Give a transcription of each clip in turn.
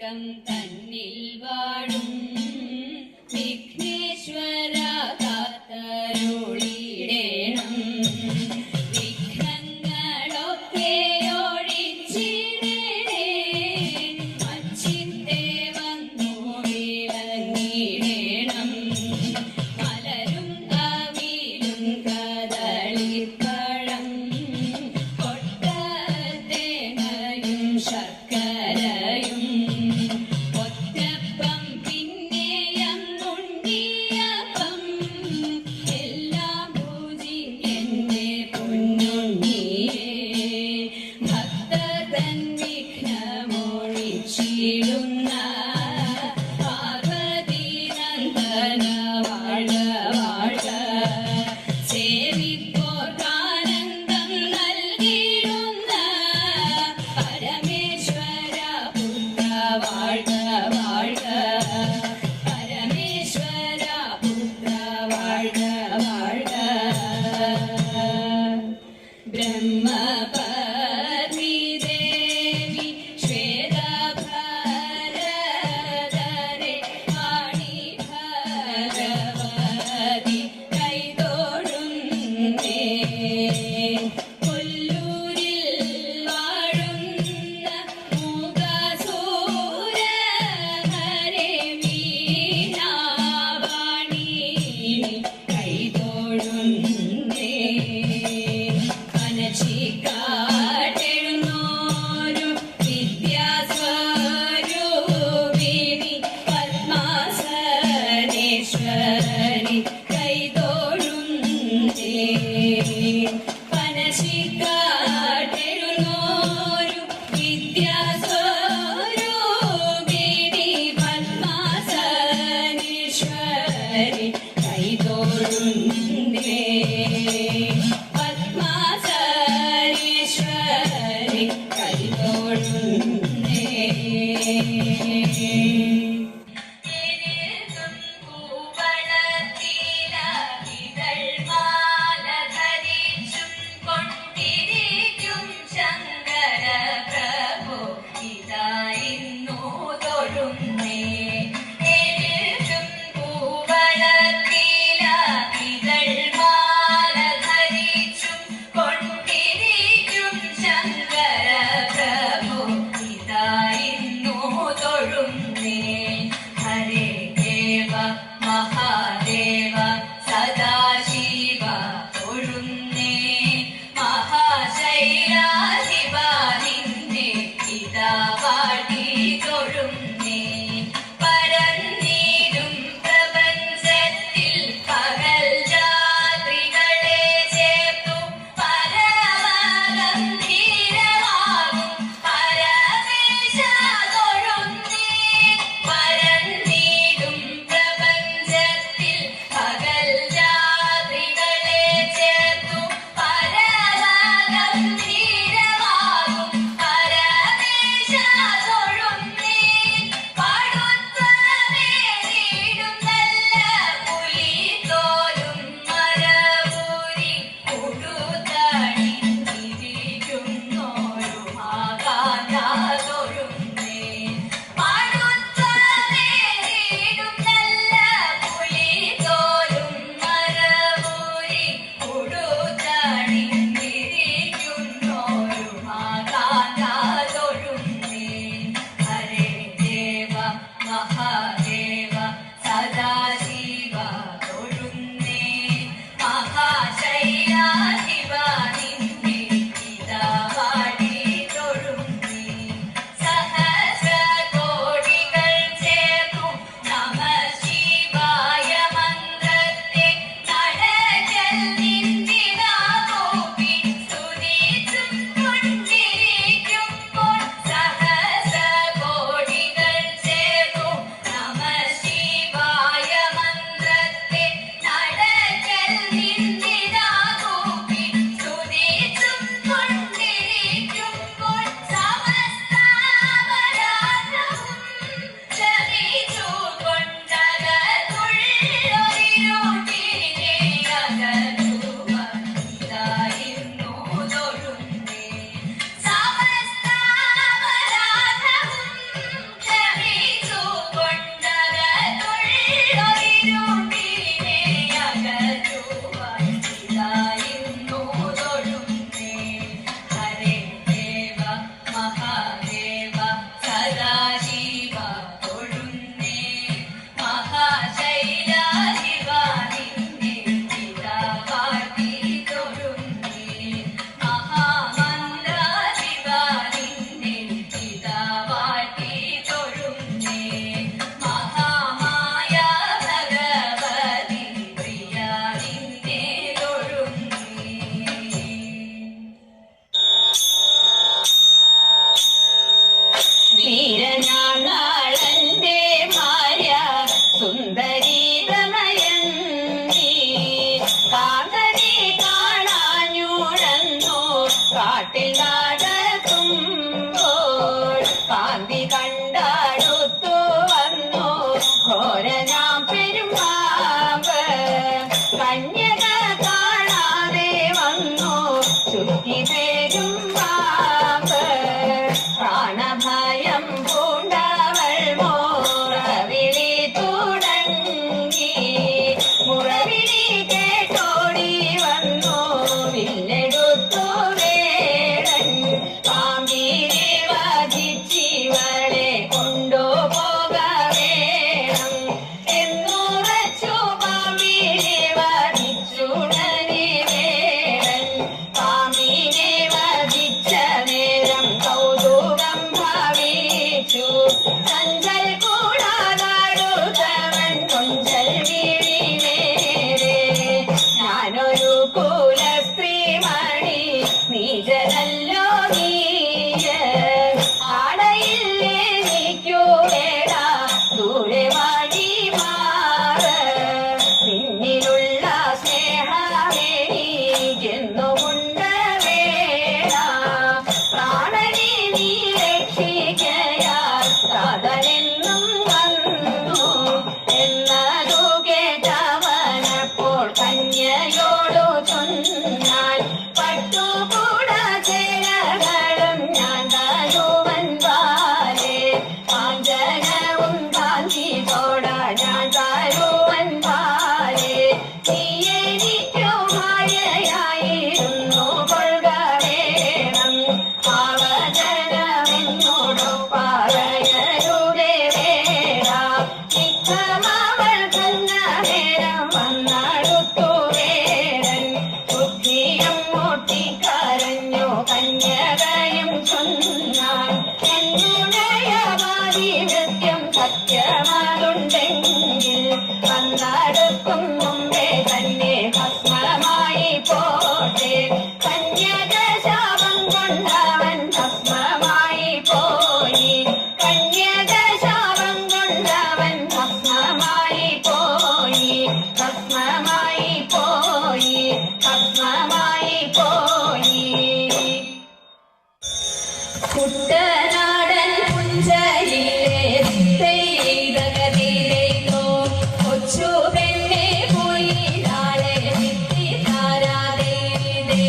തിളക്കം തന്നിൽ വാഴും വിഘ്നേശ്വര കാത്തരുളിടേണം. വിഘ്നങ്ങളൊക്കെ ഒഴിച്ചിടണേ, അച്ചിത്തെ വന്നു വിളങ്ങിടേണം. മലരും അവിലും കദളിപ്പഴം കൊട്ടത്തേങ്ങയും ശർക്കരയും ഒറ്റപ്പം പിന്നെയുണ്ണിയപ്പം എല്ലാം പൂജിക്കന്റെ പൊന്നുണ്ണിയേ. ഭക്തതൻ വിഘ്നമൊഴിച്ചിടുന്ന പാർവതി നന്ദന വാഴ്ക വാഴ്ക. സേവിപ്പോർക്കാനന്ദം നൽകിടുന്ന പരമേശ്വര പുത്ര വാഴ്ക വാഴ്ക. പരമേശ്വര പുത്ര വാഴ്ക വാഴ്ക. ബ്രഹ്മപത്നി ദേവി ശ്വേതഭരധരെ വാണി ഭഗവതി കൈതൊഴുന്നേ. കൊല്ലൂരിൽ വാഴുന്ന മൂകസൂരഹരെ വീണാവാണി കൈതൊഴുന്നേ. കനച്ചിക്കാട്ടെഴുന്നോരു വിദ്യാസ്വരൂപിണി പത്മാസനേശ്വരി കൈതൊഴുന്നേ. കനച്ചിക്കാട്ടെഴുന്നോരു വിദ്യാസ്വരൂപിണി പത്മാസനേശ്വരി കൈതൊഴുന്നേ. പത്മാസനേശ്വരി കൈതൊഴുന്നേ. പൂവളത്തില ഇതൾമാല ധരിച്ചും കൊണ്ടിരിക്കും വന്നു ചുറ്റി പേരും പാമ്പ് പ്രാണഭയം പൂണ്ടവൾ മുറവിളി തുടങ്ങി മുറവിളി കേട്ടോടി വന്നു വില്ലെടുത്തു വേടൻ പാമ്പിനെ വധിച്ചിവളെ കൊണ്ടുപോക വേണം എന്നുറച്ചു പാമ്പിനെ വധിച്ചുടനെ വേടൻ പാമ്പിനെ വധിച്ച നേരം കൗതുകം ഭാവിച്ചു ചഞ്ചൽ കൂടാതാടുത്തവൻ കൊഞ്ചൽ വിഴി നേരെ ഞാനൊരു കുലസ്ത്രീമണി നീജനല്ലോ നീയ് ആടയില്ലേ നീക്കു വേട ദൂരെ വഴി മാറ് പിന്നിലുള്ള സ്നേഹമേനിക്കെന്നുമുണ്ട് വേട പ്രാണനെ നീ രക്ഷിക്കയാൽ കാതലെന്നും വന്നു എന്നതു കേട്ടവനപ്പോൾ കന്യയോടു ചൊന്നാൽ പട്ടുകൂട ചേലകളും ഞാൻ തരുവൻ പാലേ കാഞ്ചനവും കാഞ്ചി തോട ഞാൻ തരുവൻ പാലേ നീ എനിക്കു ഭാര്യയായിരുന്നു കൊള്ളുക വേണം ആവചനമെന്നോടു പറയരുതേ വേട ഇത്തമവൾ തന്ന നേരം വന്നടുത്തു വേടൻ ബുദ്ധിയും മുട്ടിക്കരഞ്ഞു കന്യകയും ചൊന്നാൽ എന്നുടയ പാതിവൃത്യം സത്യമതുണ്ടെങ്കിൽ വന്നടുക്കും മുമ്പേ തന്നെ ഭസ്മമായി പോട്ടെ കന്യക ശാപം കൊണ്ടവൻ ഭസ്മമായി പോയി കന്യക ശാപം കൊണ്ടവൻ ഭസ്മമായി പോയി ഭസ്മമായി പോയി ഭസ്മമായി പോയി കുട്ടനാടൻ പുഞ്ചയിലെ തെയ്തകതിരേക്കോ കൊച്ചു പെണ്ണെ പോയി നാളെ താരാ ദേവി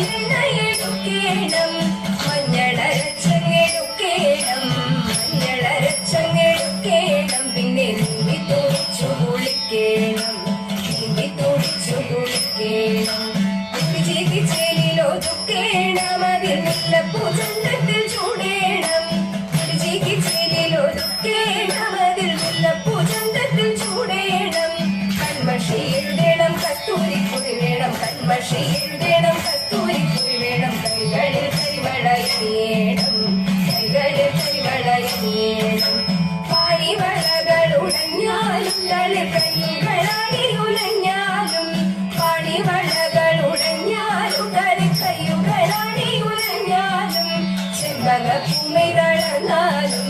മഞ്ഞളെണ്ണയെടുക്കേണം മഞ്ഞളരച്ചങ്ങെടുക്കേണം മഞ്ഞളരച്ചങ്ങെടുക്കേണം പിന്നെ നീന്തി തുടിച്ചു കുളിക്കേണം നീന്തി തുടിച്ചു കുളിക്കേണം ചേലിലൊതുക്കേണം അതിൽ മുല്ലപ്പൂ ചന്തത്തിൽ ചൂടേണം ചേലിലൊതുക്കേണം അതിൽ മുല്ലപ്പൂ ചന്തത്തിൽ ചൂടേണം കൺമഷി എഴുതേണം കസ്തൂരിക്കുറി വേണം കൺമഷി എഴുതേണം കസ്തൂരിക്കുറി വേണം കൈകളിൽ കരിവളയേണം കൈകളിൽ കരിവളയേണം പാണിവളകൾ ഉടഞ്ഞാലും തളി കൈകളാടി ഉലഞ്ഞാലും പാണിവളകൾ ഉടഞ്ഞാലും തളി കൈകളാടി ഉലഞ്ഞാലും ചെമ്പകപ്പൂമി തളർന്നാലും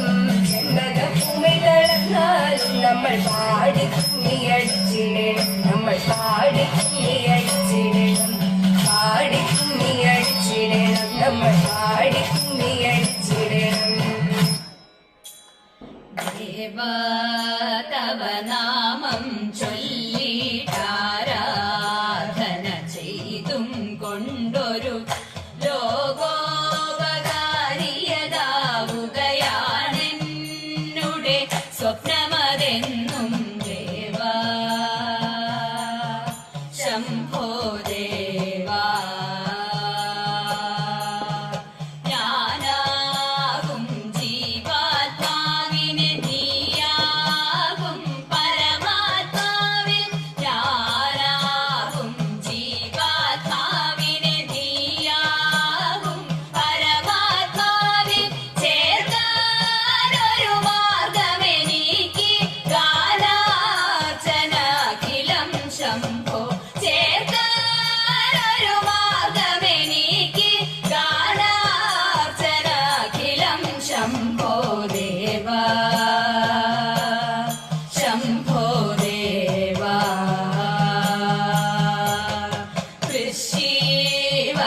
ചെമ്പകപ്പൂമി തളർന്നാലും നമ്മൾ പാടി കുമ്മിയടിച്ചിടണം നമ്മൾ പാടി കുമ്മിയടിച്ചിടണം പാടി കുമ്മിയടിച്ചിടണം നമ്മൾ പാടി കുമ്മിയടിച്ചിടണം ദേവാ തവ നാമം ചൊല്ലിട്ടാരാധന ചെയ്തും കൊണ്ടൊരു ലോകോപകാരിയതാവുകയാണെന്നുടെ സ്വപ്നമതെന്നും ദേവാ ശംഭോ ദേവാ ഞാനാകും ജീവാത്മാവിന് നീയാകും പരമാത്മാവിൽ ഞാനാകും ജീവാത്മാവിന് നീയാകും പരമാത്മാവിൽ ചേർക്കാനൊരു മാർഗമെനിക്ക് ഗാനാർച്ചനാഖിലം ശംഭോ ചേർക്കാനൊരു മാർഗമെനിക്ക് ഗാനാർച്ചനാഖിലം ശംഭോ ദേവാ ശംഭോ ദേവാ വൃശ്ചിവ